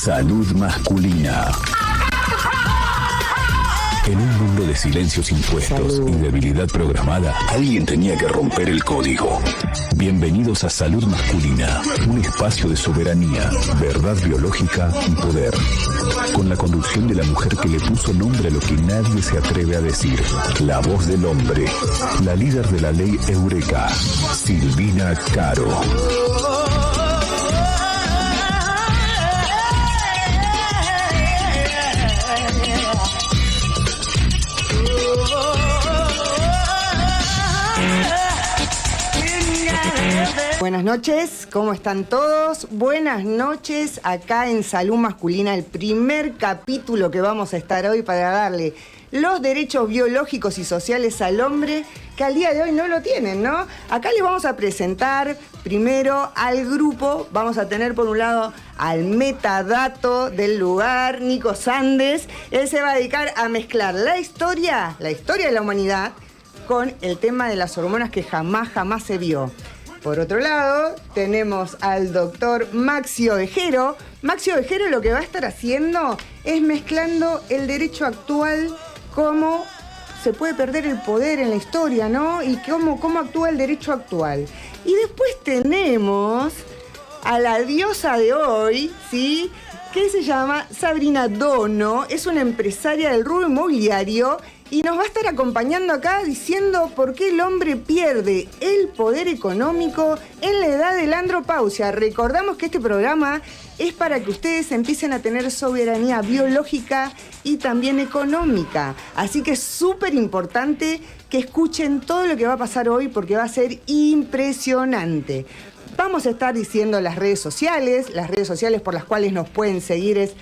Salud masculina. En un mundo de silencios impuestos y debilidad programada, alguien tenía que romper el código. Bienvenidos a Salud Masculina, un espacio de soberanía, verdad biológica y poder. Con la conducción de la mujer que le puso nombre a lo que nadie se atreve a decir. La voz del hombre, la líder de la ley Eureka, Silvina Caro. Buenas noches, ¿cómo están todos? Buenas noches acá en Salud Masculina, el primer capítulo que vamos a estar hoy para darle los derechos biológicos y sociales al hombre que al día de hoy no lo tienen, ¿no? Acá les vamos a presentar primero al grupo, vamos a tener por un lado al metadato del lugar, Nico Sandes. Él se va a dedicar a mezclar la historia de la humanidad con el tema de las hormonas que jamás se vio. Por otro lado, tenemos al doctor Maxi Ovejero. Maxi Ovejero lo que va a estar haciendo es mezclando el derecho actual, cómo se puede perder el poder en la historia, ¿no? Y cómo actúa el derecho actual. Y después tenemos a la diosa de hoy, ¿sí? Que se llama Sabrina Dono, es una empresaria del rubro inmobiliario y nos va a estar acompañando acá diciendo por qué el hombre pierde el poder económico en la edad de la andropausia. Recordamos que este programa es para que ustedes empiecen a tener soberanía biológica y también económica. Así que es súper importante que escuchen todo lo que va a pasar hoy porque va a ser impresionante. Vamos a estar diciendo las redes sociales por las cuales nos pueden seguir es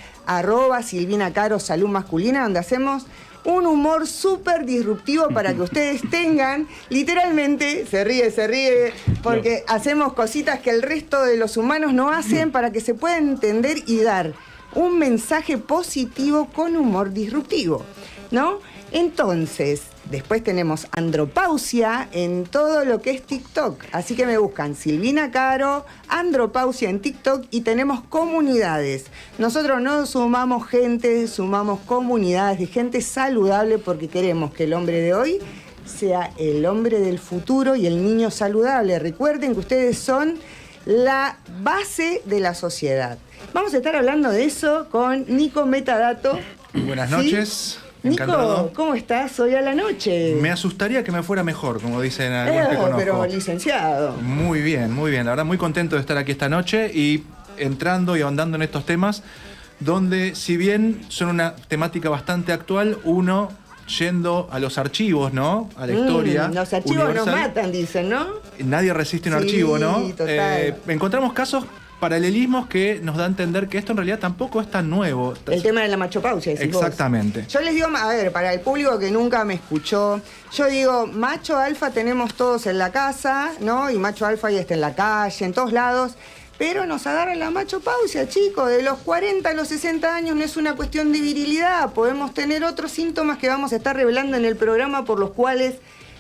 @SilvinaCaro Salud Masculina, donde hacemos un humor súper disruptivo para que ustedes tengan, literalmente, se ríe, porque hacemos cositas que el resto de los humanos no hacen para que se puedan entender y dar un mensaje positivo con humor disruptivo, ¿no? Entonces, después tenemos andropausia en todo lo que es TikTok. Así que me buscan Silvina Caro, andropausia en TikTok y tenemos comunidades. Nosotros no sumamos gente, sumamos comunidades de gente saludable porque queremos que el hombre de hoy sea el hombre del futuro y el niño saludable. Recuerden que ustedes son la base de la sociedad. Vamos a estar hablando de eso con Nico Metadato. Buenas noches. ¿Sí? Encantado. Nico, ¿cómo estás hoy a la noche? Me asustaría que me fuera mejor, como dicen algunos que conozco. Pero licenciado. Muy bien. La verdad, muy contento de estar aquí esta noche y entrando y ahondando en estos temas, donde si bien son una temática bastante actual, uno yendo a los archivos, ¿no? A la historia. Los archivos universal, nos matan, dicen, ¿no? Nadie resiste un archivo, ¿no? Total. Encontramos casos paralelismos que nos da a entender que esto en realidad tampoco es tan nuevo. El tema de la machopausia, decís exactamente. Vos. Yo les digo, a ver, para el público que nunca me escuchó, yo digo, macho alfa tenemos todos en la casa, ¿no? Y macho alfa ya está en la calle, en todos lados, pero nos agarra la machopausia, chicos. De los 40 a los 60 años no es una cuestión de virilidad, podemos tener otros síntomas que vamos a estar revelando en el programa por los cuales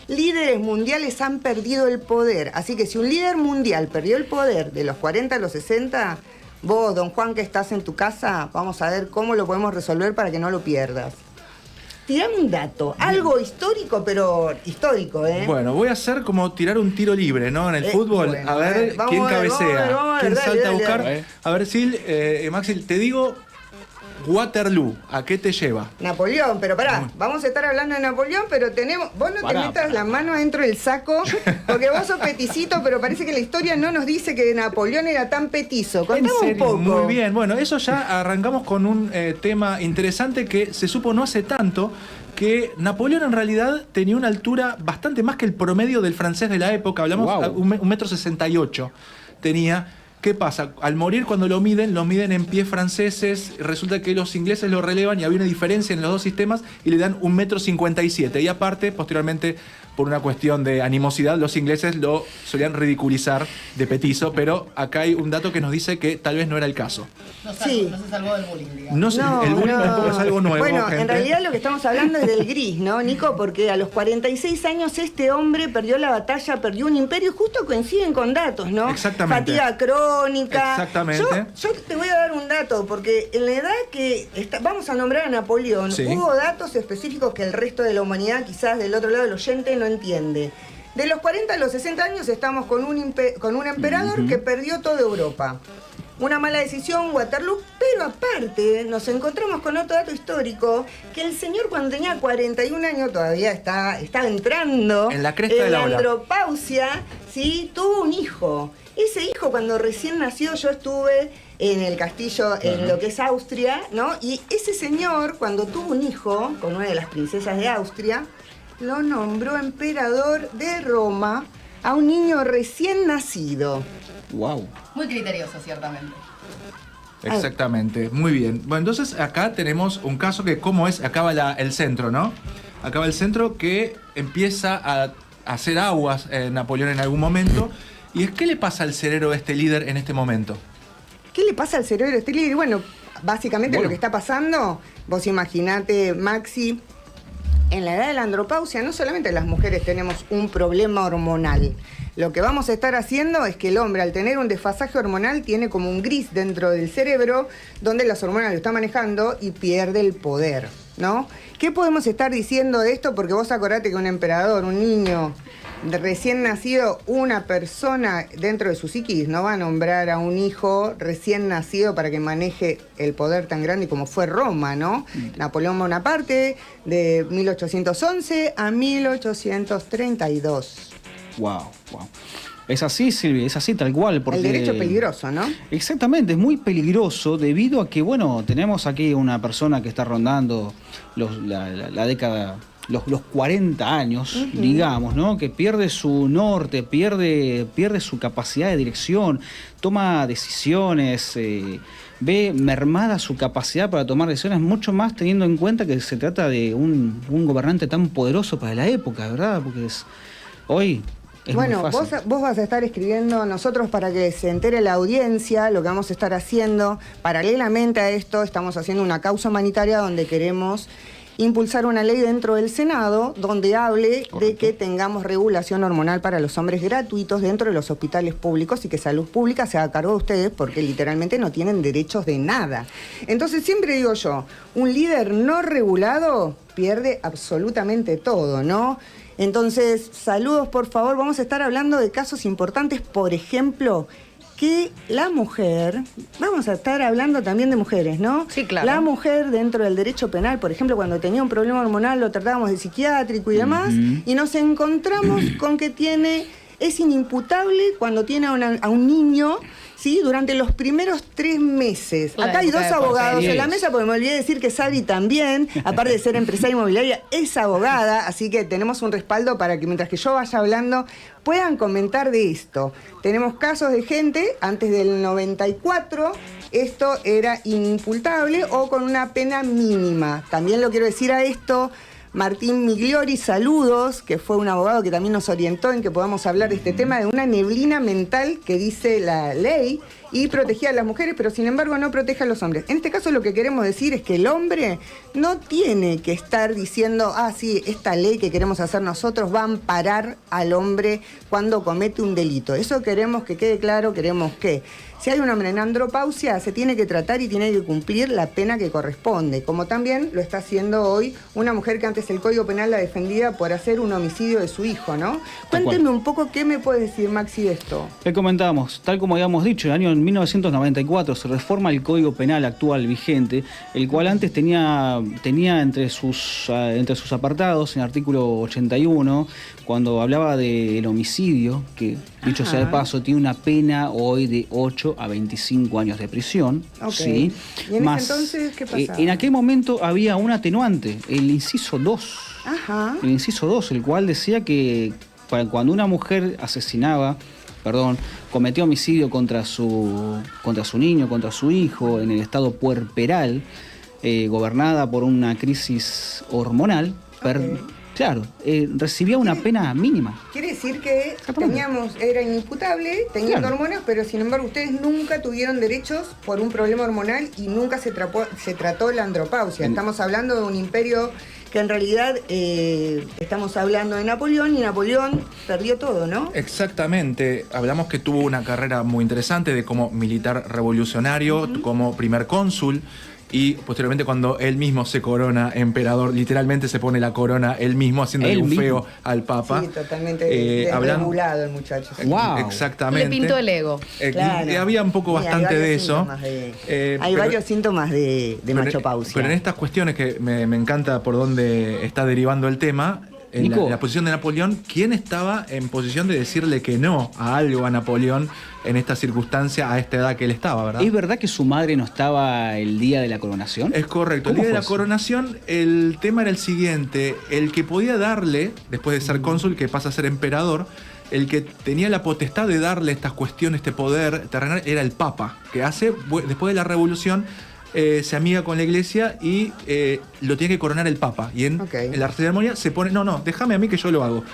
líderes mundiales han perdido el poder. Así que si un líder mundial perdió el poder de los 40 a los 60, vos, don Juan, que estás en tu casa, vamos a ver cómo lo podemos resolver para que no lo pierdas. Tirame un dato, algo histórico, pero histórico, ¿eh? Bueno, voy a hacer como tirar un tiro libre, ¿no? En el fútbol, bueno, a ver quién cabecea, quién salta a buscar. Dale. A ver, Sil, Maxi, te digo Waterloo, ¿a qué te lleva? Napoleón, pero pará, vamos a estar hablando de Napoleón, pero tenemos... Vos no te metas la mano adentro del saco, porque vos sos peticito, pero parece que la historia no nos dice que Napoleón era tan petizo. Contame un poco. Muy bien, bueno, eso ya arrancamos con un tema interesante que se supo no hace tanto, que Napoleón en realidad tenía una altura bastante más que el promedio del francés de la época, hablamos 1,68 m tenía. ¿Qué pasa? Al morir, cuando lo miden en pies franceses, resulta que los ingleses lo relevan y había una diferencia en los dos sistemas y le dan 1,57 m. Y aparte, posteriormente, por una cuestión de animosidad, los ingleses lo solían ridiculizar de petizo, pero acá hay un dato que nos dice que tal vez no era el caso. No se salvó del bullying, digamos. No, el bullying tampoco es algo nuevo, Bueno, gente. en realidad lo que estamos hablando es del gris, ¿no, Nico? Porque a los 46 años este hombre perdió la batalla, perdió un imperio, y justo coinciden con datos, ¿no? Exactamente. Fatiga crónica. Exactamente. Yo te voy a dar un dato, porque en la edad que vamos a nombrar a Napoleón, Sí. hubo datos específicos que el resto de la humanidad, quizás del otro lado del oyente, no entiende. De los 40 a los 60 años estamos con un emperador que perdió toda Europa. Una mala decisión, Waterloo, pero aparte nos encontramos con otro dato histórico, que el señor cuando tenía 41 años todavía estaba entrando en la cresta de la ola. andropausia, ¿sí? Tuvo un hijo. Ese hijo cuando recién nació, yo estuve en el castillo, en lo que es Austria, ¿no? Y ese señor cuando tuvo un hijo con una de las princesas de Austria, lo nombró emperador de Roma a un niño recién nacido. Wow. Muy criterioso, ciertamente. Exactamente, muy bien. Bueno, entonces acá tenemos un caso que, ¿cómo es? Acaba el centro, ¿no? Acaba el centro que empieza a hacer aguas Napoleón en algún momento. ¿Y qué le pasa al cerebro de este líder en este momento? ¿Qué le pasa al cerebro de este líder? Bueno, básicamente lo que está pasando, vos imaginate, Maxi, en la edad de la andropausia no solamente las mujeres tenemos un problema hormonal. Lo que vamos a estar haciendo es que el hombre, al tener un desfasaje hormonal, tiene como un gris dentro del cerebro donde las hormonas lo está manejando y pierde el poder, ¿no? ¿Qué podemos estar diciendo de esto? Porque vos acordate que un emperador, un niño recién nacido, una persona dentro de su psiquis no va a nombrar a un hijo recién nacido para que maneje el poder tan grande como fue Roma, ¿no? Napoleón Bonaparte, de 1811 a 1832. Wow. Es así, Silvia, es así tal cual. Porque el derecho es peligroso, ¿no? Exactamente, es muy peligroso debido a que, bueno, tenemos aquí una persona que está rondando la década, los 40 años, digamos, ¿no? Que pierde su norte, pierde su capacidad de dirección, toma decisiones, ve mermada su capacidad para tomar decisiones, mucho más teniendo en cuenta que se trata de un gobernante tan poderoso para la época, ¿verdad? Porque hoy... Bueno, vos vas a estar escribiendo nosotros para que se entere la audiencia lo que vamos a estar haciendo. Paralelamente a esto, estamos haciendo una causa humanitaria donde queremos impulsar una ley dentro del Senado donde hable de que tengamos regulación hormonal para los hombres gratuitos dentro de los hospitales públicos y que Salud Pública se haga cargo de ustedes porque literalmente no tienen derechos de nada. Entonces siempre digo yo, un líder no regulado pierde absolutamente todo, ¿no? Entonces, saludos por favor, vamos a estar hablando de casos importantes, por ejemplo, que la mujer, vamos a estar hablando también de mujeres, ¿no? Sí, claro. La mujer dentro del derecho penal, por ejemplo, cuando tenía un problema hormonal lo tratábamos de psiquiátrico y demás, y nos encontramos con que es inimputable cuando tiene a un niño, ¿sí? Durante los primeros 3 meses. Acá hay 2 abogados en la mesa, porque me olvidé decir que Sabri también, aparte de ser empresaria inmobiliaria, es abogada, así que tenemos un respaldo para que mientras que yo vaya hablando puedan comentar de esto. Tenemos casos de gente, antes del 94, esto era inimputable o con una pena mínima. También lo quiero decir a esto, Martín Migliori, saludos, que fue un abogado que también nos orientó en que podamos hablar de este tema de una neblina mental que dice la ley y protegía a las mujeres, pero sin embargo no protege a los hombres. En este caso lo que queremos decir es que el hombre no tiene que estar diciendo, sí, esta ley que queremos hacer nosotros va a amparar al hombre cuando comete un delito. Eso queremos que quede claro, queremos que si hay un hombre en andropausia, se tiene que tratar y tiene que cumplir la pena que corresponde, como también lo está haciendo hoy una mujer que antes el Código Penal la defendía por hacer un homicidio de su hijo, ¿no? Cuéntenme un poco qué me puede decir, Maxi, de esto. Le comentábamos, tal como habíamos dicho, en el año 1994 se reforma el Código Penal actual vigente, el cual antes tenía entre sus apartados, en el artículo 81, cuando hablaba del homicidio, que dicho sea de paso, tiene una pena hoy de 8 a 25 años de prisión. Okay. ¿Sí? ¿Y en Más, ese entonces qué pasaba? En aquel momento había un atenuante, el inciso 2. Ajá. El inciso 2, el cual decía que cuando una mujer cometió homicidio contra su niño, contra su hijo, en el estado puerperal, gobernada por una crisis hormonal, Claro, recibía una pena mínima. Quiere decir que era inimputable, teniendo hormonas, pero sin embargo ustedes nunca tuvieron derechos por un problema hormonal y nunca se trató la andropausia. Estamos hablando de un imperio que en realidad estamos hablando de Napoleón, y Napoleón perdió todo, ¿no? Exactamente. Hablamos que tuvo una carrera muy interesante de como militar revolucionario, como primer cónsul. Y posteriormente, cuando él mismo se corona emperador, literalmente se pone la corona él mismo, haciéndole un feo al Papa. Sí, totalmente desregulado el muchacho. Sí. Wow. Exactamente. Le pintó el ego. Y había un poco bastante de eso. Hay varios síntomas de machopausia. Pero en estas cuestiones que me encanta por dónde está derivando el tema, en la posición de Napoleón, ¿quién estaba en posición de decirle que no a algo a Napoleón en esta circunstancia, a esta edad que él estaba, verdad? ¿Es verdad que su madre no estaba el día de la coronación? Es correcto. El día de la coronación, el tema era el siguiente. El que podía darle, después de ser cónsul, que pasa a ser emperador, el que tenía la potestad de darle estas cuestiones, este poder terrenal, era el Papa, que después de la revolución, se amiga con la iglesia y lo tiene que coronar el Papa. Y en la ceremonia se pone, no, déjame a mí que yo lo hago.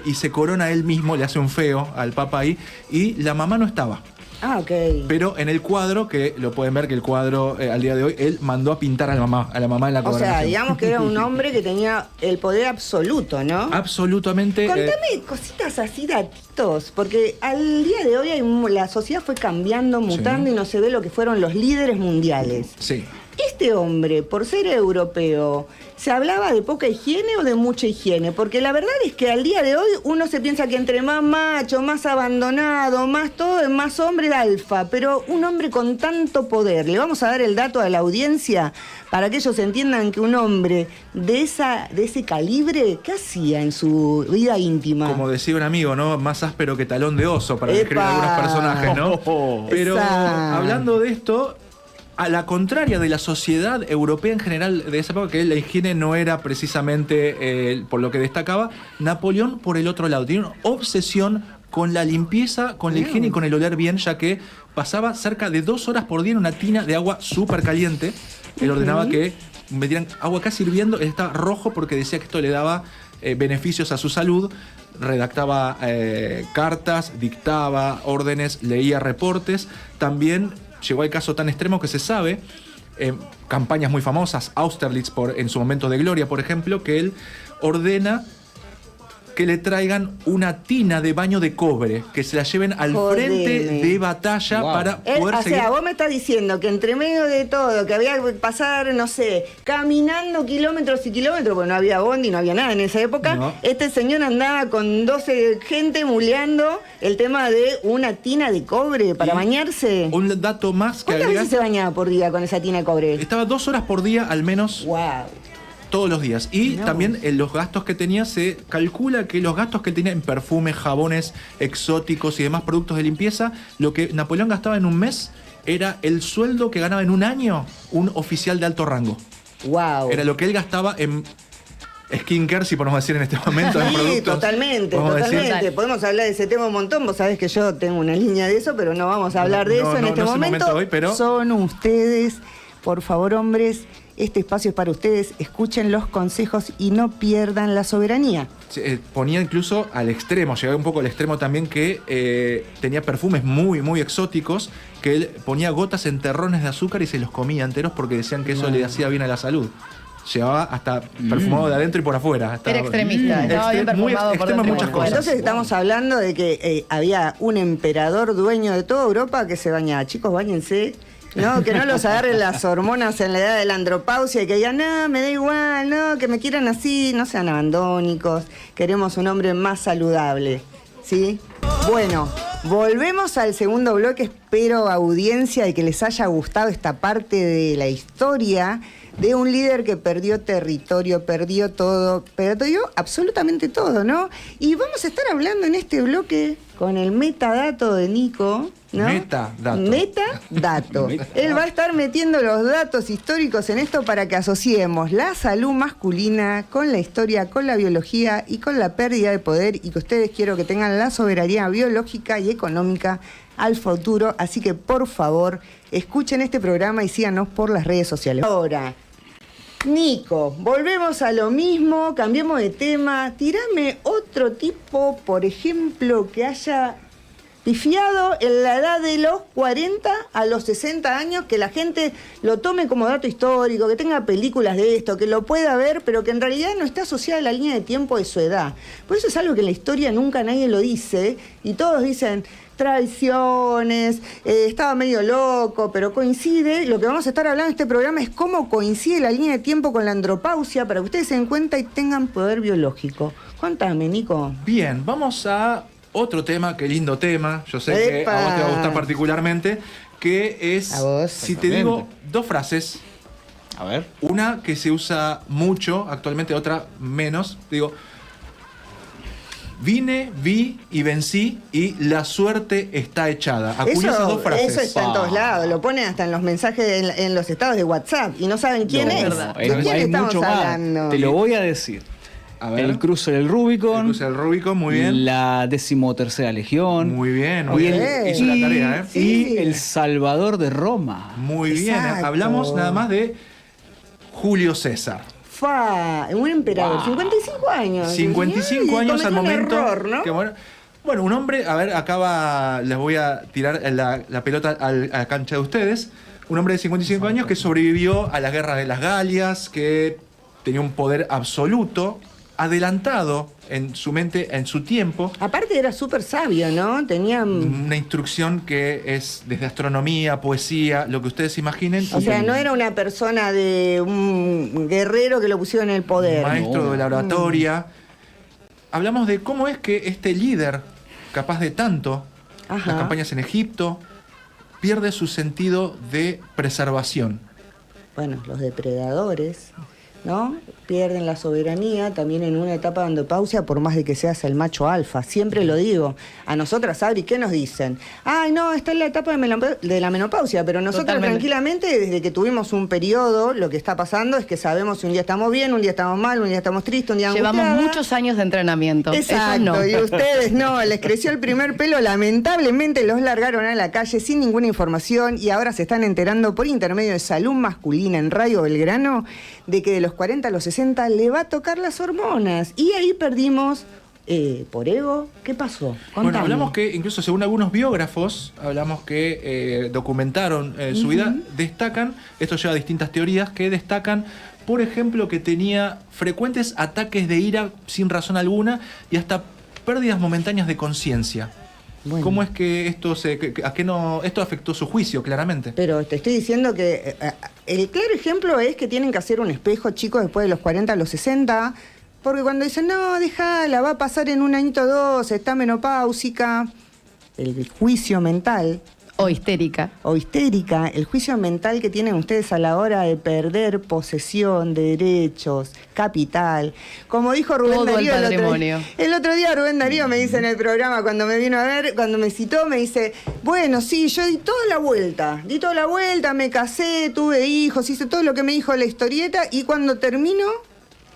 Y se corona él mismo, le hace un feo al Papa ahí, y la mamá no estaba. Ah, ok. Pero en el cuadro, que lo pueden ver que el cuadro al día de hoy, él mandó a pintar a la mamá en la coronación. O sea, digamos que era un hombre que tenía el poder absoluto, ¿no? Absolutamente. Contame cositas así, datitos, porque al día de hoy la sociedad fue cambiando, mutando, y no se ve lo que fueron los líderes mundiales. Sí. Este hombre, por ser europeo, ¿se hablaba de poca higiene o de mucha higiene? Porque la verdad es que al día de hoy uno se piensa que entre más macho, más abandonado, más todo, es más hombre alfa. Pero un hombre con tanto poder, le vamos a dar el dato a la audiencia para que ellos entiendan que un hombre de ese calibre, ¿qué hacía en su vida íntima? Como decía un amigo, ¿no? Más áspero que talón de oso, para describir algunos personajes, ¿no? Pero hablando de esto, a la contraria de la sociedad europea en general de esa época, que la higiene no era precisamente por lo que destacaba, Napoleón, por el otro lado, tenía una obsesión con la limpieza, con la higiene y con el oler bien, ya que pasaba cerca de 2 horas por día en una tina de agua súper caliente. Él ordenaba que metieran agua casi hirviendo, él estaba rojo porque decía que esto le daba beneficios a su salud. Redactaba cartas, dictaba órdenes, leía reportes. También llegó al caso tan extremo que se sabe, campañas muy famosas, Austerlitz en su momento de gloria, por ejemplo, que él ordena que le traigan una tina de baño de cobre, que se la lleven al frente de batalla para poder seguir. O sea, vos me estás diciendo que entre medio de todo, que había que pasar, no sé, caminando kilómetros y kilómetros, porque no había bondi, no había nada en esa época, este señor andaba con 12 gente muleando el tema de una tina de cobre para bañarse. Un dato más que ¿Cuántas veces se bañaba por día con esa tina de cobre? Estaba 2 horas por día al menos. ¡Wow! Todos los días. Y también los gastos que tenía, se calcula que los gastos que él tenía en perfumes, jabones exóticos y demás productos de limpieza, lo que Napoleón gastaba en un mes era el sueldo que ganaba en un año un oficial de alto rango. ¡Wow! Era lo que él gastaba en skincare, si podemos decir en este momento. Sí, en productos, totalmente. Podemos hablar de ese tema un montón. Vos sabés que yo tengo una línea de eso, pero no vamos a hablar de eso en este momento. Hoy, pero son ustedes, por favor, hombres. Este espacio es para ustedes, escuchen los consejos y no pierdan la soberanía. Ponía incluso al extremo, llegaba un poco al extremo también, que tenía perfumes muy, muy exóticos, que él ponía gotas en terrones de azúcar y se los comía enteros porque decían que eso le hacía bien a la salud. Llevaba hasta perfumado de adentro y por afuera. Era extremista, estaba bien perfumado por dentro. Muchas cosas. Entonces estamos hablando de que había un emperador dueño de toda Europa que se bañaba. Chicos, báñense. No, que no los agarren las hormonas en la edad de la andropausia y que digan, no, me da igual, no, que me quieran así, no sean abandónicos, queremos un hombre más saludable, ¿sí? Bueno, volvemos al segundo bloque, espero audiencia de que les haya gustado esta parte de la historia de un líder que perdió territorio, perdió todo, perdió absolutamente todo, ¿no? Y vamos a estar hablando en este bloque con el metadato de Nico, ¿no? Metadato. Él va a estar metiendo los datos históricos en esto para que asociemos la salud masculina con la historia, con la biología y con la pérdida de poder, y que ustedes quiero que tengan la soberanía biológica y económica al futuro. Así que, por favor, escuchen este programa y síganos por las redes sociales. Ahora, Nico, volvemos a lo mismo, cambiemos de tema. Tirame otro tipo, por ejemplo, que haya pifiado en la edad de los 40 a los 60 años, que la gente lo tome como dato histórico, que tenga películas de esto, que lo pueda ver, pero que en realidad no está asociada a la línea de tiempo de su edad. Por eso es algo que en la historia nunca nadie lo dice, y todos dicen traiciones, estaba medio loco, pero coincide. Lo que vamos a estar hablando en este programa es cómo coincide la línea de tiempo con la andropausia, para que ustedes se den cuenta y tengan poder biológico. Contame, Nico. Bien, vamos a otro tema, qué lindo tema, yo sé que a vos te va a gustar particularmente, que es, si te digo dos frases, a ver, una que se usa mucho actualmente, otra menos, digo, vine, vi y vencí y la suerte está echada. Acuñá esas dos frases. Eso está en todos lados, lo ponen hasta en los mensajes, en los estados de WhatsApp, y no saben quién es. ¿De quién estamos hablando? Te lo voy a decir. A ver. El cruce del Rubicon. El cruce del Rubicon, muy bien. La 13ª Legión. Muy bien, muy bien. Hizo la tarea, ¿eh? Sí. Y El Salvador de Roma. Muy bien. Hablamos nada más de Julio César. Un emperador, 55 años. 55 años al momento. Un error, ¿no? Que bueno, un hombre, a ver, les voy a tirar la pelota a la cancha de ustedes. Un hombre de 55 años que sobrevivió a la guerra de las Galias, que tenía un poder absoluto, adelantado en su mente, en su tiempo. Aparte era súper sabio, ¿no? Tenía una instrucción que es desde astronomía, poesía, lo que ustedes imaginen. O sea, no era una persona de un guerrero que lo pusieron en el poder. Maestro de la oratoria. Hablamos de cómo es que este líder, capaz de tanto, las campañas en Egipto, pierde su sentido de preservación. Bueno, los depredadores, ¿no? Pierden la soberanía también en una etapa de andropausia, por más de que seas el macho alfa. Siempre lo digo. A nosotras, Sabri, ¿qué nos dicen? Ay, no, está en la etapa de la menopausia, pero nosotros tranquilamente, desde que tuvimos un periodo, lo que está pasando es que sabemos si un día estamos bien, un día estamos mal, un día estamos tristes, un día angustiadas. Llevamos muchos años de entrenamiento. Exacto, no. Y ustedes no, les creció el primer pelo, lamentablemente los largaron a la calle sin ninguna información y ahora se están enterando por intermedio de Salud Masculina en Radio Belgrano de que de los 40 a los 60 le va a tocar las hormonas. Y ahí perdimos por ego. ¿Qué pasó? Contame. Bueno, hablamos que, incluso según algunos biógrafos, hablamos que documentaron su vida, destacan, esto lleva a distintas teorías, que destacan, por ejemplo, que tenía frecuentes ataques de ira sin razón alguna y hasta pérdidas momentáneas de conciencia. Bueno. ¿Cómo es que esto esto afectó su juicio, claramente? Pero te estoy diciendo que el claro ejemplo es que tienen que hacer un espejo, chicos, después de los 40 a los 60, porque cuando dicen, no, déjala, va a pasar en un añito o dos, está menopáusica, el juicio mental... O histérica. O histérica, el juicio mental que tienen ustedes a la hora de perder posesión de derechos, capital. Como dijo Rubén Darío el otro día Rubén Darío me dice en el programa, cuando me vino a ver, cuando me citó, me dice, bueno, sí, yo di toda la vuelta, me casé, tuve hijos, hice todo lo que me dijo la historieta, y cuando termino,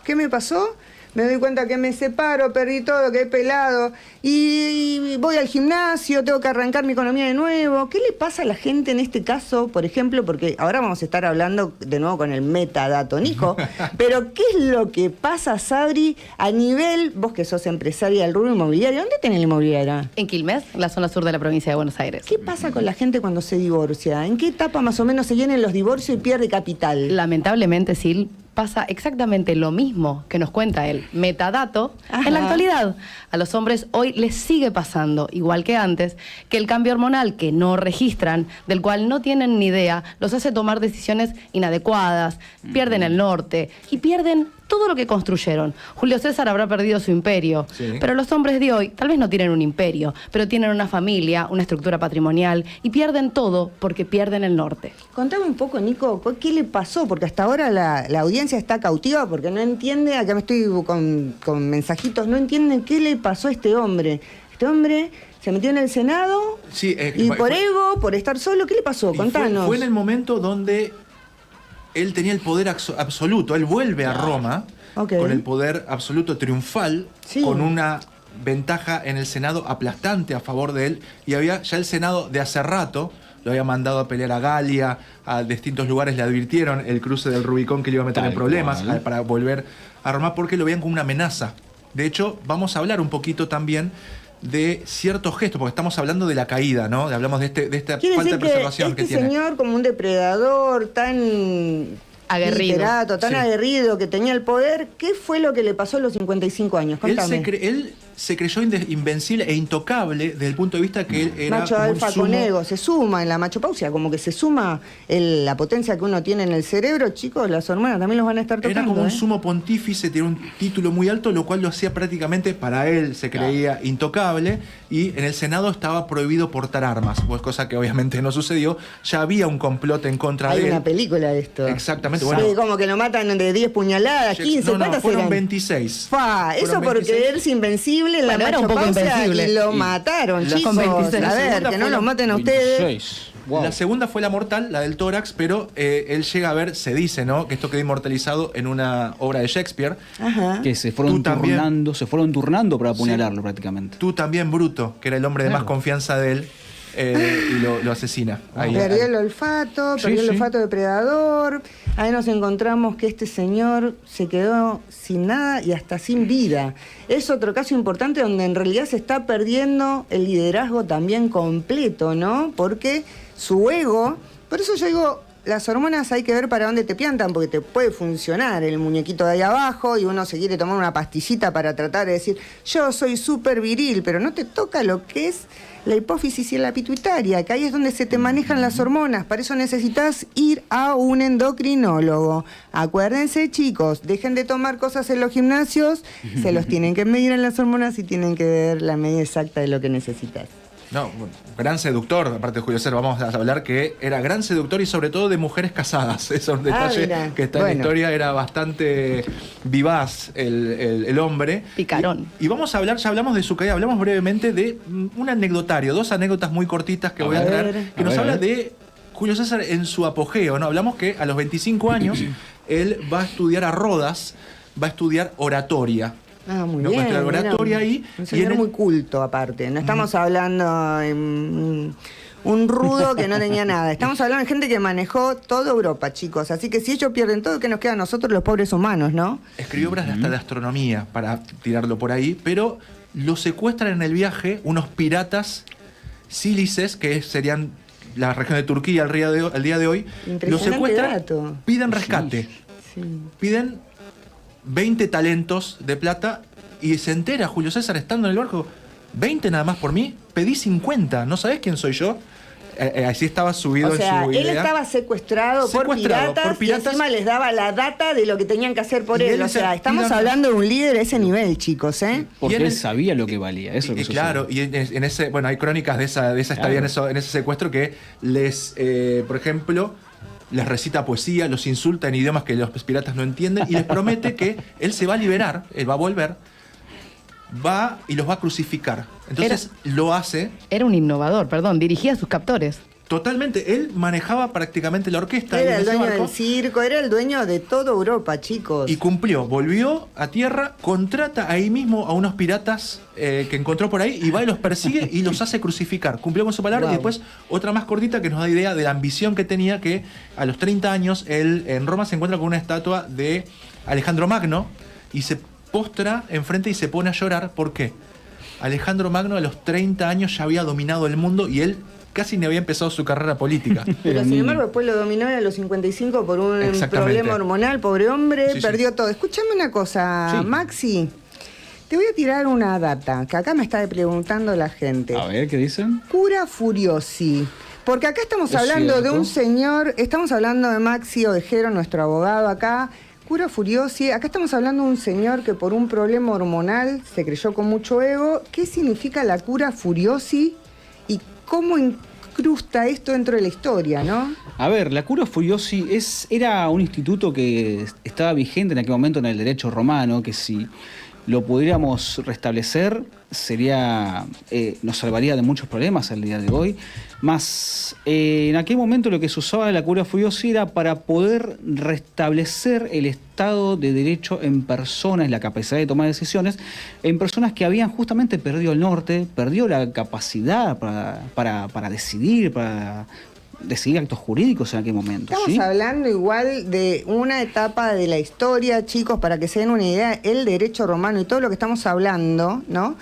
¿qué me pasó? Me doy cuenta que me separo, perdí todo, quedé pelado y voy al gimnasio, tengo que arrancar mi economía de nuevo. ¿Qué le pasa a la gente en este caso, por ejemplo? Porque ahora vamos a estar hablando de nuevo con el metadato, Nico. Pero ¿qué es lo que pasa, Sabri, a nivel, vos que sos empresaria del rubro inmobiliario? ¿Dónde tenés la inmobiliaria? En Quilmes, la zona sur de la provincia de Buenos Aires. ¿Qué pasa con la gente cuando se divorcia? ¿En qué etapa más o menos se llenan los divorcios y pierde capital? Lamentablemente, Sil, pasa exactamente lo mismo que nos cuenta el metadato en la actualidad. A los hombres hoy les sigue pasando, igual que antes, que el cambio hormonal que no registran, del cual no tienen ni idea, los hace tomar decisiones inadecuadas, pierden el norte y pierden todo lo que construyeron. Julio César habrá perdido su imperio, pero los hombres de hoy tal vez no tienen un imperio, pero tienen una familia, una estructura patrimonial y pierden todo porque pierden el norte. Contame un poco, Nico, ¿qué le pasó? Porque hasta ahora la audiencia está cautiva porque no entiende, acá me estoy con mensajitos, no entienden qué le pasó a este hombre. Este hombre se metió en el Senado y por ego, por estar solo, ¿qué le pasó? Contanos. Fue en el momento donde él tenía el poder absoluto. Él vuelve a Roma con el poder absoluto triunfal, con una ventaja en el Senado aplastante a favor de él. Y había ya el Senado de hace rato lo había mandado a pelear a Galia, a distintos lugares le advirtieron el cruce del Rubicón que le iba a meter en problemas para volver a Roma, porque lo veían como una amenaza. De hecho, vamos a hablar un poquito también de ciertos gestos, porque estamos hablando de la caída, ¿no? Hablamos de esta falta de preservación que tiene. Este señor, como un depredador tan aguerrido, literato, tan aguerrido, que tenía el poder, ¿qué fue lo que le pasó a los 55 años? Contame. Él se creyó invencible e intocable desde el punto de vista que él era macho como alfa un sumo... con ego, se suma en la machopausia, como que se suma la potencia que uno tiene en el cerebro, chicos, las hormonas también los van a estar tocando. Era como un sumo pontífice, tenía un título muy alto, lo cual lo hacía prácticamente, para él se creía intocable, y en el Senado estaba prohibido portar armas, pues cosa que obviamente no sucedió. Ya había un complot en contra de él. Hay una película de esto. Exactamente. Sí, Bueno, como que lo matan de 10 puñaladas, 15, ¿cuántas fueron eran? 26. Eso Fueron por 26. creerse invencible en Bueno, la era un poco machopausia invencible. y lo mataron, chicos. con 26. A ver, segunda que no fue lo la- maten a ustedes. 26. Wow. La segunda fue la mortal, la del tórax, pero él llega a ver, se dice, ¿no?, que esto quedó inmortalizado en una obra de Shakespeare. Ajá. Que se fueron Tú también. turnando para apuñalarlo prácticamente. Tú también, Bruto, que era el hombre de más confianza de él, y lo asesina. Ahí. Perdió el olfato, Sí, perdió el sí. olfato depredador. Ahí nos encontramos que este señor se quedó sin nada y hasta sin vida. Es otro caso importante donde en realidad se está perdiendo el liderazgo también completo, ¿no? Porque su ego, por eso yo digo, las hormonas hay que ver para dónde te piantan, porque te puede funcionar el muñequito de ahí abajo y uno se quiere tomar una pastillita para tratar de decir, yo soy súper viril, pero no te toca lo que es la hipófisis y la pituitaria, que ahí es donde se te manejan las hormonas. Para eso necesitas ir a un endocrinólogo. Acuérdense, chicos, dejen de tomar cosas en los gimnasios, se los tienen que medir en las hormonas y tienen que ver la medida exacta de lo que necesitas. No, gran seductor, aparte de Julio César, vamos a hablar que era gran seductor y sobre todo de mujeres casadas. Eso es un detalle mira. que está en la historia, era bastante vivaz el hombre. Picarón. Y vamos a hablar, ya hablamos de su caída, hablamos brevemente de un anecdotario, dos anécdotas muy cortitas que voy a traer, que nos habla de Julio César en su apogeo, ¿no? Hablamos que a los 25 años él va a estudiar a Rodas, va a estudiar oratoria. Ah, muy No, bien. pues, la oratoria era ahí, un y señor en el- muy culto, aparte. No estamos hablando de un rudo que no tenía nada. Estamos hablando de gente que manejó toda Europa, chicos. Así que si ellos pierden todo, ¿qué nos queda a nosotros, los pobres humanos, no? Escribió obras hasta de astronomía, para tirarlo por ahí, pero lo secuestran en el viaje unos piratas sílices, que serían la región de Turquía al día de hoy. Lo Impresionante secuestran, dato. piden rescate, Sí. piden 20 talentos de plata y se entera Julio César estando en el barco. 20 nada más por mí, pedí 50, ¿no sabés quién soy yo? Así estaba subido O sea, en su idea. él estaba secuestrado por piratas y encima les daba la data de lo que tenían que hacer por Y él. él O sea, decía, estamos pidan- hablando de un líder a ese nivel, chicos, ¿eh? Porque Y en él el- sabía lo que valía. Eso es lo que sucedió. Claro, y en ese, bueno, hay crónicas de esa estadía en ese secuestro que les, por ejemplo, les recita poesía, los insulta en idiomas que los piratas no entienden y les promete que él se va a liberar, él va a volver, va y los va a crucificar. Entonces lo hace Era un innovador, perdón, dirigía a sus captores. totalmente. Él manejaba prácticamente la orquesta Era en el ese dueño barco. del circo, era el dueño de toda Europa, chicos. Y cumplió, volvió a tierra, contrata ahí mismo a unos piratas que encontró por ahí y va y los persigue y los hace crucificar. Cumplió con su palabra. Wow. Y después otra más cortita que nos da idea de la ambición que tenía, que a los 30 años él en Roma se encuentra con una estatua de Alejandro Magno y se postra enfrente y se pone a llorar. ¿Por qué? Alejandro Magno a los 30 años ya había dominado el mundo y él casi ni había empezado su carrera política. Pero sin embargo, después lo dominó a los 55 por un Exactamente. problema hormonal, pobre hombre, Sí, sí. perdió todo. Escúchame una cosa, Sí. Maxi. Te voy a tirar una data que acá me está preguntando la gente. A ver, ¿qué dicen? Cura Furiosi. Porque acá estamos Es hablando de cierto. un señor, estamos hablando de Maxi Ovejero, nuestro abogado acá. Cura Furiosi, acá estamos hablando de un señor que por un problema hormonal se creyó con mucho ego. ¿Qué significa la cura Furiosi y cómo incrusta esto dentro de la historia, no? A ver, la cura Furiosi era un instituto que estaba vigente en aquel momento en el derecho romano, que si lo pudiéramos restablecer nos salvaría de muchos problemas al día de hoy. Más, en aquel momento lo que se usaba de la cura Furiosi era para poder restablecer el Estado de Derecho en personas, la capacidad de tomar decisiones, en personas que habían justamente perdido el norte, perdido la capacidad para decidir, para decidir actos jurídicos en aquel momento. Estamos hablando igual de una etapa de la historia, chicos, para que se den una idea, el derecho romano y todo lo que estamos hablando, ¿no?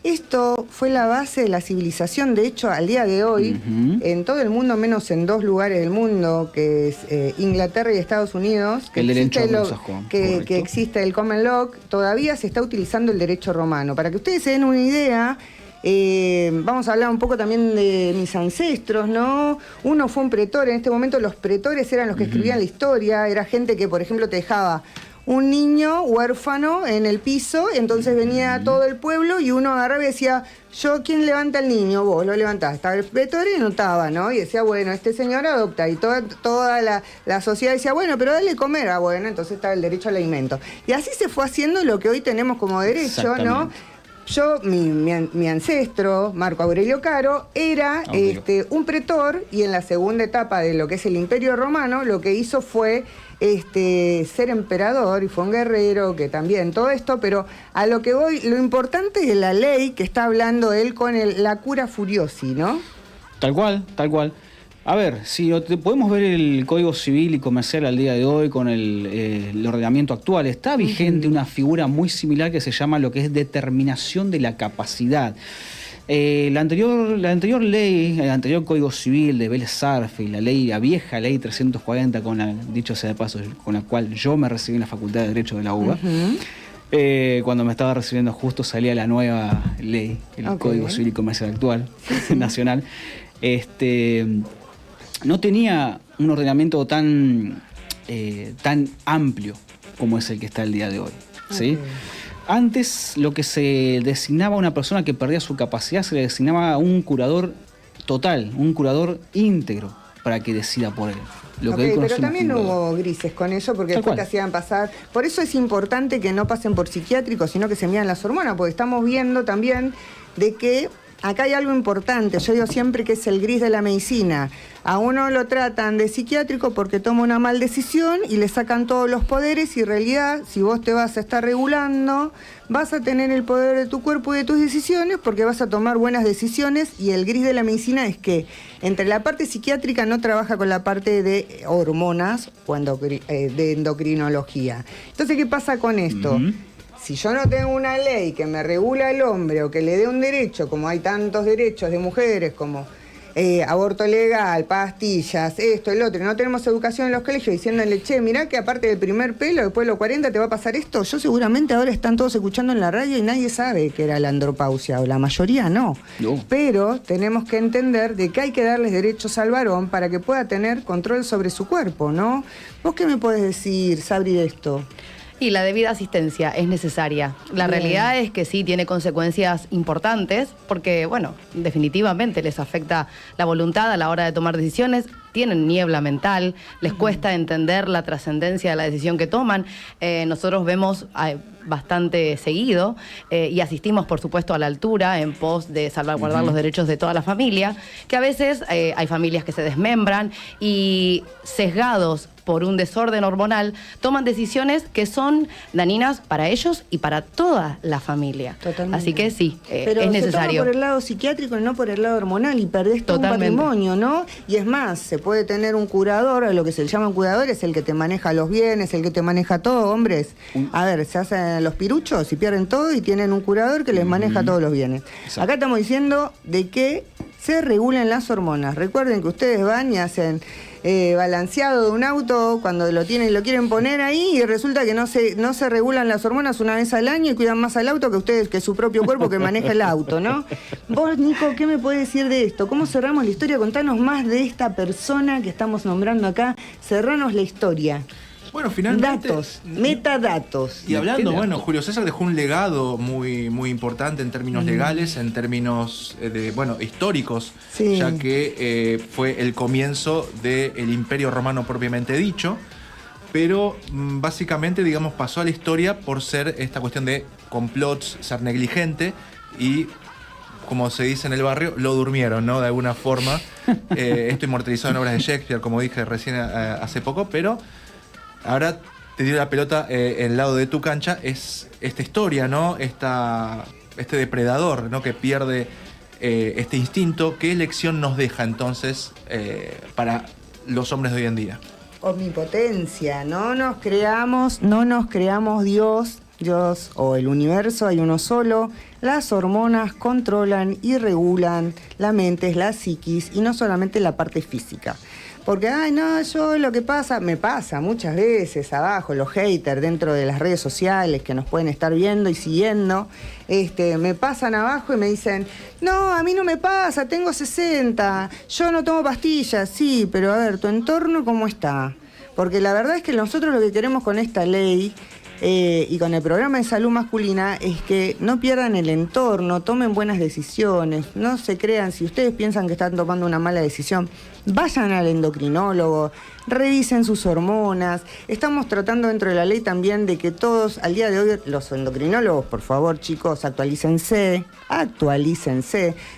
Esto fue la base de la civilización, de hecho, al día de hoy, en todo el mundo, menos en 2 lugares del mundo, que es Inglaterra y Estados Unidos, que, que existe el common law, todavía se está utilizando el derecho romano. Para que ustedes se den una idea, vamos a hablar un poco también de mis ancestros, ¿no? Uno fue un pretor, en este momento los pretores eran los que escribían la historia, era gente que, por ejemplo, te dejaba un niño huérfano en el piso, entonces venía todo el pueblo y uno agarraba y decía, ¿quién levanta al niño? Vos lo levantás. Estaba el pretor y notaba, ¿no? Y decía, bueno, este señor adopta. Y toda la sociedad decía, bueno, pero dale comer. Ah, bueno, entonces estaba el derecho al alimento. Y así se fue haciendo lo que hoy tenemos como derecho, ¿no? Yo, mi ancestro, Marco Aurelio Caro, era un pretor, y en la segunda etapa de lo que es el Imperio Romano, lo que hizo fue ser emperador, y fue un guerrero, que también todo esto, pero a lo que voy, lo importante es la ley que está hablando él con la cura furiosi, ¿no? Tal cual, tal cual. A ver, si podemos ver el Código Civil y Comercial al día de hoy con el ordenamiento actual, está vigente una figura muy similar que se llama lo que es determinación de la capacidad. La anterior ley, el anterior Código Civil de Vélez Sarsfield, la vieja ley 340, dicho sea de paso, con la cual yo me recibí en la Facultad de Derecho de la UBA, cuando me estaba recibiendo justo salía la nueva ley, el Código Civil y Comercial actual, nacional, no tenía un ordenamiento tan amplio como es el que está el día de hoy, ¿sí? Antes, lo que se designaba a una persona que perdía su capacidad se le designaba a un curador total, un curador íntegro, para que decida por él. Pero también hubo grises con eso, porque después te hacían pasar. Por eso es importante que no pasen por psiquiátricos, sino que se midan las hormonas, porque estamos viendo también de que acá hay algo importante. Yo digo siempre que es el gris de la medicina. A uno lo tratan de psiquiátrico porque toma una mal decisión y le sacan todos los poderes, y en realidad, si vos te vas a estar regulando, vas a tener el poder de tu cuerpo y de tus decisiones, porque vas a tomar buenas decisiones. Y el gris de la medicina es que entre la parte psiquiátrica no trabaja con la parte de hormonas o de endocrinología. Entonces, ¿qué pasa con esto? Si yo no tengo una ley que me regula al hombre o que le dé un derecho, como hay tantos derechos de mujeres, como aborto legal, pastillas, esto, el otro, no tenemos educación en los colegios diciéndole, che, mirá que aparte del primer pelo, después de los 40 te va a pasar esto. Yo seguramente ahora están todos escuchando en la radio y nadie sabe que era la andropausia, o la mayoría no. Pero tenemos que entender de que hay que darles derechos al varón para que pueda tener control sobre su cuerpo, ¿no? ¿Vos qué me podés decir, Sabri, de esto? Y la debida asistencia es necesaria. La realidad es que sí tiene consecuencias importantes porque, bueno, definitivamente les afecta la voluntad a la hora de tomar decisiones, tienen niebla mental, les cuesta entender la trascendencia de la decisión que toman. Nosotros vemos bastante seguido y asistimos, por supuesto, a la altura en pos de salvaguardar los derechos de toda la familia, que a veces hay familias que se desmembran y sesgados por un desorden hormonal, toman decisiones que son dañinas para ellos y para toda la familia. Totalmente. Así que sí, pero es necesario. Se toma por el lado psiquiátrico y no por el lado hormonal, y perdés todo un patrimonio, ¿no? Y es más, se puede tener un curador, lo que se llama un curador es el que te maneja los bienes, el que te maneja todo, hombres. A ver, se hacen los piruchos y pierden todo y tienen un curador que les maneja todos los bienes. Exacto. Acá estamos diciendo de que se regulan las hormonas. Recuerden que ustedes van y hacen balanceado de un auto cuando lo quieren poner ahí, y resulta que no se regulan las hormonas una vez al año y cuidan más al auto que ustedes, que su propio cuerpo que maneja el auto, ¿no? Vos, Nico, ¿qué me podés decir de esto? ¿Cómo cerramos la historia? Contanos más de esta persona que estamos nombrando acá. Cerranos la historia. Bueno, finalmente... Metadatos. Y hablando, bueno, Julio César dejó un legado muy, muy importante en términos legales, en términos históricos, ya que fue el comienzo del Imperio Romano propiamente dicho, pero básicamente, digamos, pasó a la historia por ser esta cuestión de complots, ser negligente y, como se dice en el barrio, lo durmieron, ¿no? De alguna forma. Esto inmortalizado en obras de Shakespeare, como dije recién hace poco, pero... Ahora te dio la pelota en el lado de tu cancha, es esta historia, ¿no? Este depredador, ¿no? Que pierde este instinto, ¿qué lección nos deja entonces para los hombres de hoy en día? Omnipotencia, no nos creamos Dios o el universo, hay uno solo. Las hormonas controlan y regulan la mente, la psiquis y no solamente la parte física. Porque, yo lo que pasa, me pasa muchas veces abajo, los haters dentro de las redes sociales que nos pueden estar viendo y siguiendo, me pasan abajo y me dicen, no, a mí no me pasa, tengo 60, yo no tomo pastillas, sí, pero a ver, ¿tu entorno cómo está? Porque la verdad es que nosotros lo que queremos con esta ley y con el programa de salud masculina es que no pierdan el entorno, tomen buenas decisiones, no se crean, si ustedes piensan que están tomando una mala decisión, vayan al endocrinólogo, revisen sus hormonas. Estamos tratando dentro de la ley también de que todos, al día de hoy, los endocrinólogos, por favor, chicos, actualícense,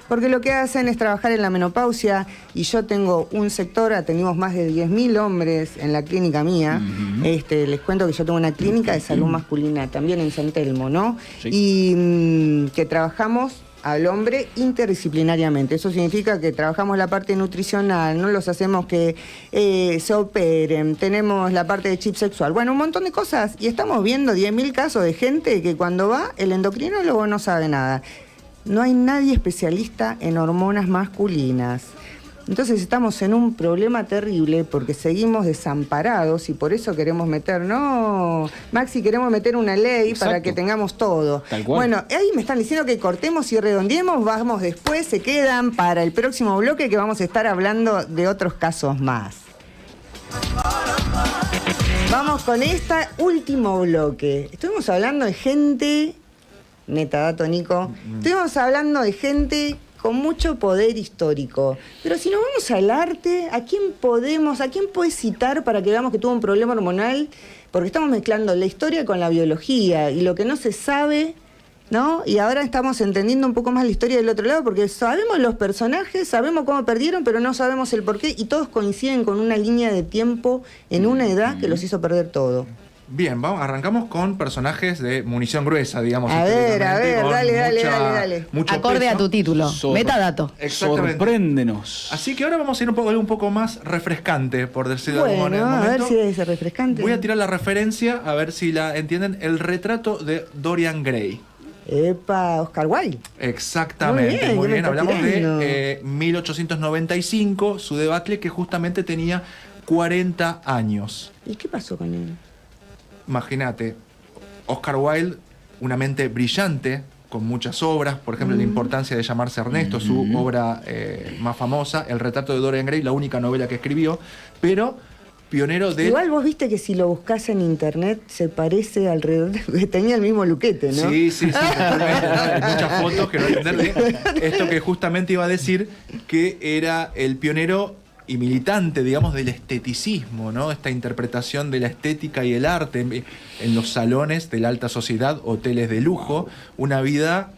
porque lo que hacen es trabajar en la menopausia y yo tengo un sector, atendimos más de 10.000 hombres en la clínica mía. Les cuento que yo tengo una clínica de salud masculina también en San Telmo, ¿no? Sí. Y que trabajamos al hombre interdisciplinariamente. Eso significa que trabajamos la parte nutricional, no los hacemos que se operen, tenemos la parte de chip sexual, bueno, un montón de cosas. Y estamos viendo 10.000 casos de gente que cuando va, el endocrinólogo no sabe nada. No hay nadie especialista en hormonas masculinas. Entonces estamos en un problema terrible porque seguimos desamparados y por eso queremos meter, Maxi, queremos meter una ley. Exacto. Para que tengamos todo. Tal cual. Bueno, ahí me están diciendo que cortemos y redondeemos, vamos después, se quedan para el próximo bloque que vamos a estar hablando de otros casos más. Vamos con este último bloque. Estuvimos hablando de gente, metadato Nico, estuvimos hablando de gente con mucho poder histórico. Pero si nos vamos al arte, ¿a quién puedes citar para que veamos que tuvo un problema hormonal? Porque estamos mezclando la historia con la biología y lo que no se sabe, ¿no? Y ahora estamos entendiendo un poco más la historia del otro lado porque sabemos los personajes, sabemos cómo perdieron, pero no sabemos el porqué y todos coinciden con una línea de tiempo en una edad que los hizo perder todo. Bien, arrancamos con personajes de munición gruesa, digamos. A ver, dale. Acorde peso. A tu título, metadato. Sorpréndenos. Así que ahora vamos a ir un poco más refrescante, por decirlo de algún momento. A ver si es refrescante. Voy a tirar la referencia, a ver si la entienden. El retrato de Dorian Gray. Epa, Oscar Wilde. Exactamente, muy bien. Hablamos de 1895, su debacle que justamente tenía 40 años. ¿Y qué pasó con él? Imagínate, Oscar Wilde, una mente brillante, con muchas obras, por ejemplo, La importancia de llamarse Ernesto, su obra más famosa, El retrato de Dorian Gray, la única novela que escribió, pero pionero de... Igual vos viste que si lo buscas en internet se parece alrededor, que tenía el mismo luquete, ¿no? Sí, hay muchas fotos que no entender de esto que justamente iba a decir, que era el pionero y militante, digamos, del esteticismo, ¿no? Esta interpretación de la estética y el arte en los salones de la alta sociedad, hoteles de lujo, una vida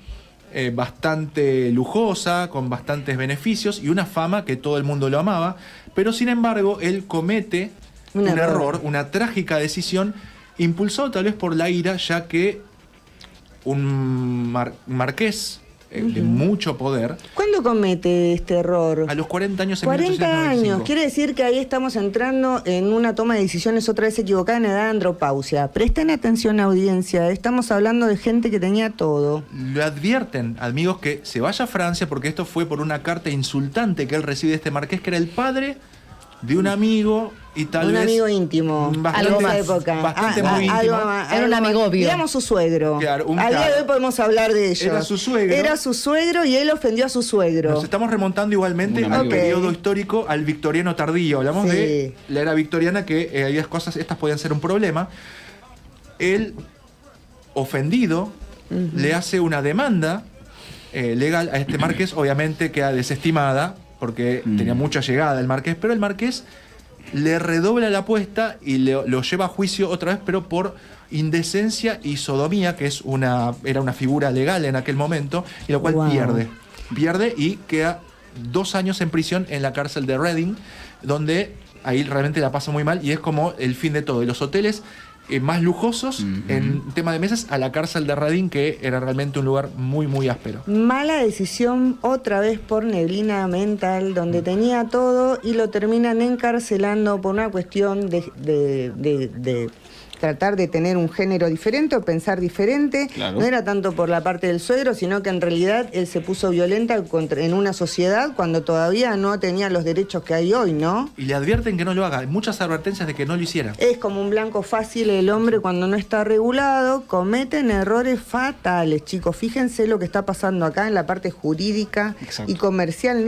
bastante lujosa, con bastantes beneficios y una fama que todo el mundo lo amaba, pero sin embargo él comete un error, una trágica decisión, impulsado tal vez por la ira, ya que un marqués de mucho poder. ¿Cuándo comete este error? A los 40 años en 40 años, quiere decir que ahí estamos entrando en una toma de decisiones otra vez equivocada en edad de andropausia. Presten atención, audiencia, estamos hablando de gente que tenía todo. Le advierten, amigos, que se vaya a Francia porque esto fue por una carta insultante que él recibe de este marqués, que era el padre de un amigo y tal vez... Un amigo íntimo. Algo más. Bastante muy íntimo. Era un amigo obvio. Digamos su suegro. Claro, a día de hoy podemos hablar de ello. Era su suegro. Era su suegro y él ofendió a su suegro. Nos estamos remontando igualmente al periodo histórico, al victoriano tardío. Hablamos de la era victoriana, que había cosas, estas podían ser un problema. Él, ofendido, le hace una demanda legal a este marqués, obviamente queda desestimada, porque tenía mucha llegada el marqués, pero el marqués le redobla la apuesta y lo lleva a juicio otra vez, pero por indecencia y sodomía, que era una figura legal en aquel momento, y lo cual pierde y queda 2 años en prisión en la cárcel de Reading, donde ahí realmente la pasa muy mal y es como el fin de todo. Y los hoteles más lujosos en tema de mesas a la cárcel de Radín, que era realmente un lugar muy, muy áspero. Mala decisión otra vez por neblina mental, donde tenía todo y lo terminan encarcelando por una cuestión de tratar de tener un género diferente o pensar diferente. Claro. No era tanto por la parte del suegro, sino que en realidad él se puso violenta en una sociedad cuando todavía no tenía los derechos que hay hoy, ¿no? Y le advierten que no lo haga. Hay muchas advertencias de que no lo hiciera. Es como un blanco fácil el hombre cuando no está regulado, cometen errores fatales, chicos. Fíjense lo que está pasando acá en la parte jurídica. Exacto. Y comercial.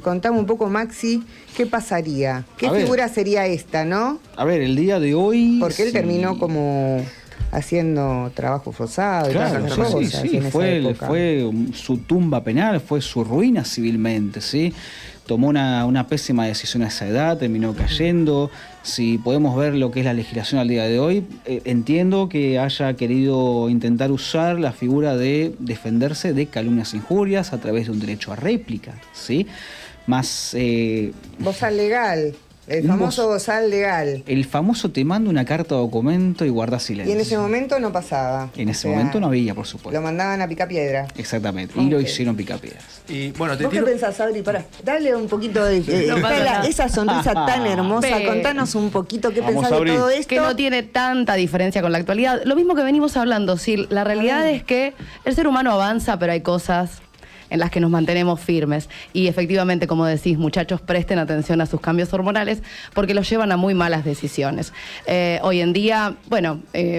Contame un poco, Maxi, ¿qué pasaría? ¿Qué figura sería esta, no? A ver, el día de hoy... Porque él terminó como haciendo trabajo forzado y Claro, todas esas cosas sí. en esa Fue época. su tumba penal, fue su ruina civilmente, ¿sí? Tomó una pésima decisión a esa edad, terminó cayendo. Si podemos ver lo que es la legislación al día de hoy, entiendo que haya querido intentar usar la figura de defenderse de calumnias e injurias a través de un derecho a réplica, ¿sí? Más... Bozal legal. El famoso bozal legal. El famoso te mando una carta o documento y guarda silencio. Y en ese momento no pasaba. En ese O sea, momento no había, por supuesto. Lo mandaban a picar piedra. Exactamente. Y lo hicieron picapiedras. Y bueno, ¿Vos qué pensás, Sabri? Pará, dale un poquito de... esa sonrisa tan hermosa, Ve. contanos un poquito qué Vamos, pensás de Sabri. todo esto. Que no tiene tanta diferencia con la actualidad. Lo mismo que venimos hablando, sí, la realidad es que el ser humano avanza, pero hay cosas en las que nos mantenemos firmes. Y efectivamente, como decís, muchachos, presten atención a sus cambios hormonales porque los llevan a muy malas decisiones. Hoy en día, bueno,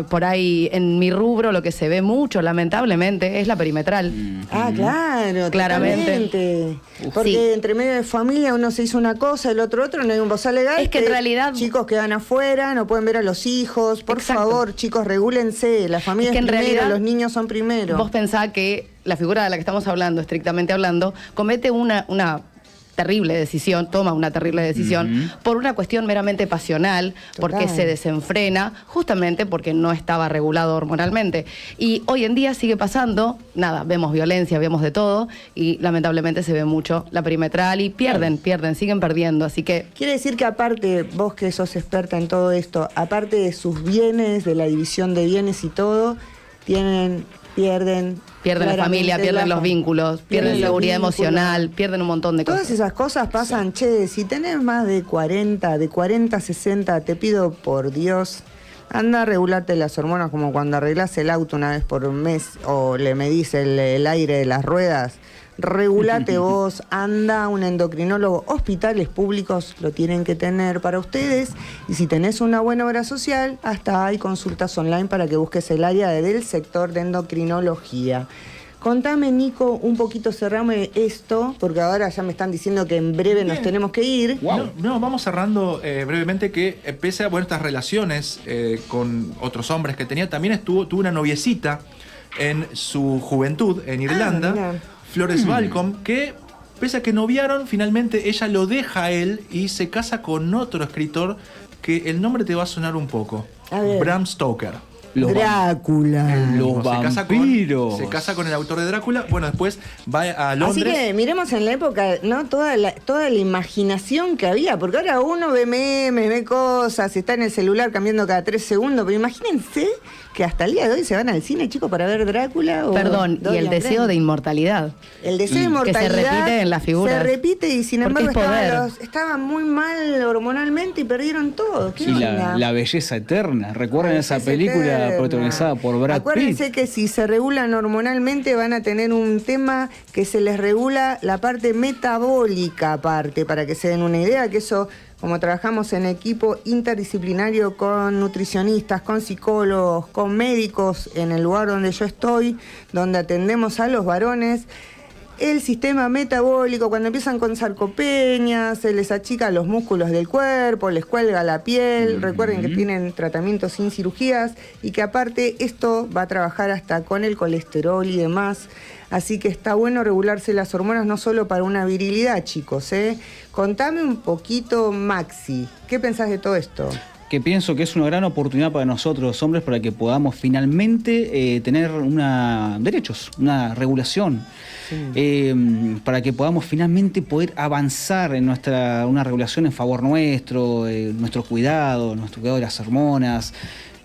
por ahí en mi rubro lo que se ve mucho, lamentablemente, es la perimetral. Ah, claro, Claramente. totalmente. Porque Sí. entre medio de familia uno se hizo una cosa, el otro, no hay un bozal legal. Es que en realidad- chicos quedan afuera, no pueden ver a los hijos. Por Exacto. favor, chicos, regúlense. La familia Es que es en primero, realidad los niños son primero. Vos pensás que la figura de la que estamos hablando, estrictamente hablando, comete una terrible decisión, toma una terrible decisión por una cuestión meramente pasional, porque Total. se desenfrena, justamente porque no estaba regulado hormonalmente. Y hoy en día sigue pasando, nada, vemos violencia, vemos de todo, y lamentablemente se ve mucho la perimetral y pierden, siguen perdiendo, así que... Quiere decir que aparte, vos que sos experta en todo esto, aparte de sus bienes, de la división de bienes y todo, pierden Pierden la familia, pierden los vínculos, pierden los seguridad vínculos. emocional, pierden un montón de Todas cosas. esas cosas pasan, che, si tenés más de 40 a 60, te pido por Dios, anda a regularte las hormonas como cuando arreglás el auto una vez por mes o le medís el aire de las ruedas. Regulate vos, anda a un endocrinólogo. Hospitales públicos lo tienen que tener para ustedes. Y si tenés una buena obra social, hasta hay consultas online para que busques el área del sector de endocrinología. Contame, Nico, un poquito, cerrame esto, porque ahora ya me están diciendo que en breve nos tenemos que ir. No, vamos cerrando brevemente que pese a estas relaciones con otros hombres que tenía, también tuvo una noviecita en su juventud en Irlanda, mirá. Flores Balcom, que pese a que noviaron, finalmente ella lo deja a él y se casa con otro escritor que el nombre te va a sonar un poco. A ver. Bram Stoker. Drácula. Los vampiros. Se casa con el autor de Drácula. Bueno, después va a Londres. Así que miremos en la época, ¿no? Toda la imaginación que había, porque ahora uno ve memes, ve cosas, está en el celular cambiando cada 3 segundos, pero imagínense que hasta el día de hoy se van al cine, chicos, para ver Drácula o Perdón, y el Dorian deseo Gray. de inmortalidad. El deseo de Que se inmortalidad repite en las figuras. se repite y sin Porque embargo es poder. estaban muy mal hormonalmente y perdieron todo. ¿Qué Y onda? la belleza eterna. ¿Recuerdan La esa belleza película eterna. protagonizada por Brad Acuérdense Pitt? que si se regulan hormonalmente van a tener un tema que se les regula la parte metabólica aparte, para que se den una idea, que eso, como trabajamos en equipo interdisciplinario con nutricionistas, con psicólogos, con médicos en el lugar donde yo estoy, donde atendemos a los varones, el sistema metabólico, cuando empiezan con sarcopenia, se les achica los músculos del cuerpo, les cuelga la piel. Recuerden que tienen tratamientos sin cirugías y que aparte esto va a trabajar hasta con el colesterol y demás. Así que está bueno regularse las hormonas no solo para una virilidad, chicos, ¿eh? Contame un poquito, Maxi, ¿qué pensás de todo esto? que pienso que es una gran oportunidad para nosotros los hombres para que podamos finalmente tener derechos, una regulación, para que podamos finalmente poder avanzar en una regulación en favor nuestro cuidado de las hormonas,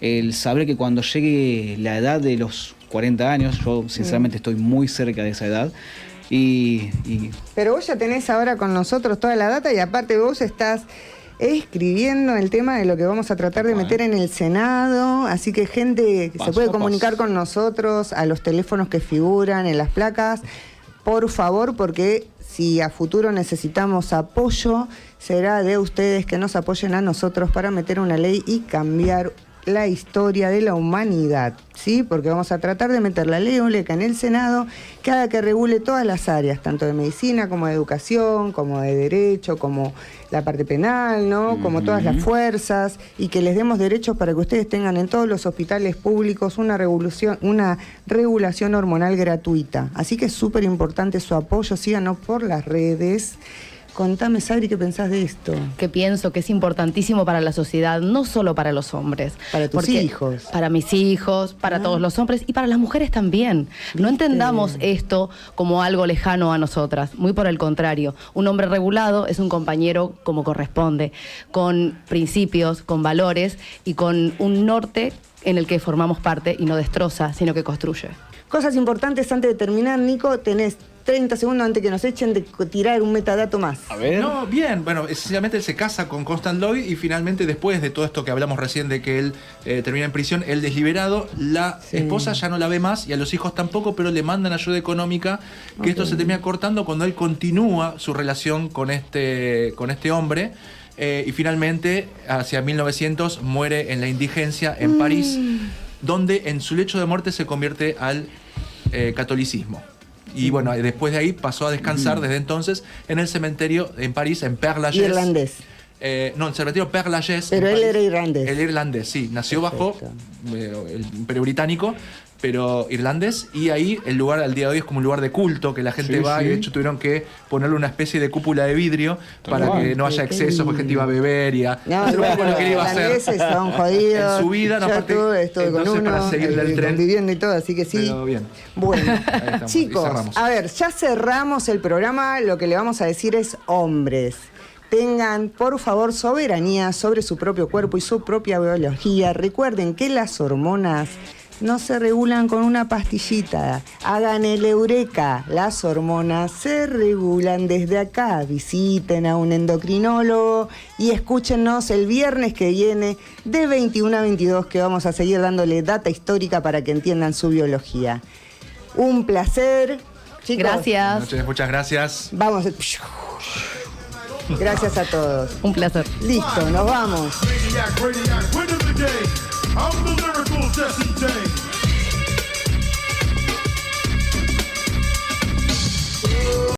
el saber que cuando llegue la edad de los 40 años, yo sinceramente estoy muy cerca de esa edad, Pero vos ya tenés ahora con nosotros toda la data y aparte vos estás escribiendo el tema de lo que vamos a tratar de meter en el Senado, así que gente que se puede comunicar con nosotros a los teléfonos que figuran en las placas, por favor, porque si a futuro necesitamos apoyo, será de ustedes que nos apoyen a nosotros para meter una ley y cambiar la historia de la humanidad, ¿sí? Porque vamos a tratar de meter la ley Oleca en el Senado que haga que regule todas las áreas, tanto de medicina como de educación, como de derecho, como la parte penal, ¿no? Como todas las fuerzas, y que les demos derechos para que ustedes tengan en todos los hospitales públicos una regulación hormonal gratuita. Así que es súper importante su apoyo, síganos por las redes. Contame, Sabri, ¿qué pensás de esto? Que pienso que es importantísimo para la sociedad, no solo para los hombres. Para tus hijos. Para mis hijos, para todos los hombres y para las mujeres también. No entendamos esto como algo lejano a nosotras, muy por el contrario. Un hombre regulado es un compañero como corresponde, con principios, con valores y con un norte en el que formamos parte y no destroza, sino que construye. Cosas importantes antes de terminar, Nico, tenés 30 segundos antes que nos echen de tirar un metadato más. A ver. No, bien. Bueno, esencialmente él se casa con Constant Lloyd y finalmente después de todo esto que hablamos recién de que él termina en prisión, él desliberado, la esposa ya no la ve más y a los hijos tampoco, pero le mandan ayuda económica, que esto se termina cortando cuando él continúa su relación con este hombre. Y finalmente, hacia 1900, muere en la indigencia en París, donde en su lecho de muerte se convierte al catolicismo. Y bueno, después de ahí pasó a descansar desde entonces en el cementerio en París, en Père Lachaise. Irlandés. No, el cementerio Père Lachaise. Pero él era irlandés. El irlandés, sí. Nació bajo el Imperio Británico, pero irlandés. Y ahí el lugar al día de hoy es como un lugar de culto que la gente va. Y de hecho tuvieron que ponerle una especie de cúpula de vidrio para que no haya exceso, porque gente iba a beber y a hacer un poco lo que él iba a hacer. Son jodidos. En su vida, no, aparte, estuve con uno, para seguirle el tren. Conviviendo y todo, así que sí. Pero bien. Bueno, chicos, a ver, ya cerramos el programa. Lo que le vamos a decir es: hombres, tengan, por favor, soberanía sobre su propio cuerpo y su propia biología. Recuerden que las hormonas no se regulan con una pastillita. Hagan el eureka. Las hormonas se regulan desde acá. Visiten a un endocrinólogo y escúchenos el viernes que viene de 21 a 22, que vamos a seguir dándole data histórica para que entiendan su biología. Un placer. Chicos, gracias. Buenas noches, muchas gracias. Vamos. Gracias a todos. Un placer. Listo, nos vamos. I'm the lyrical Jesse James.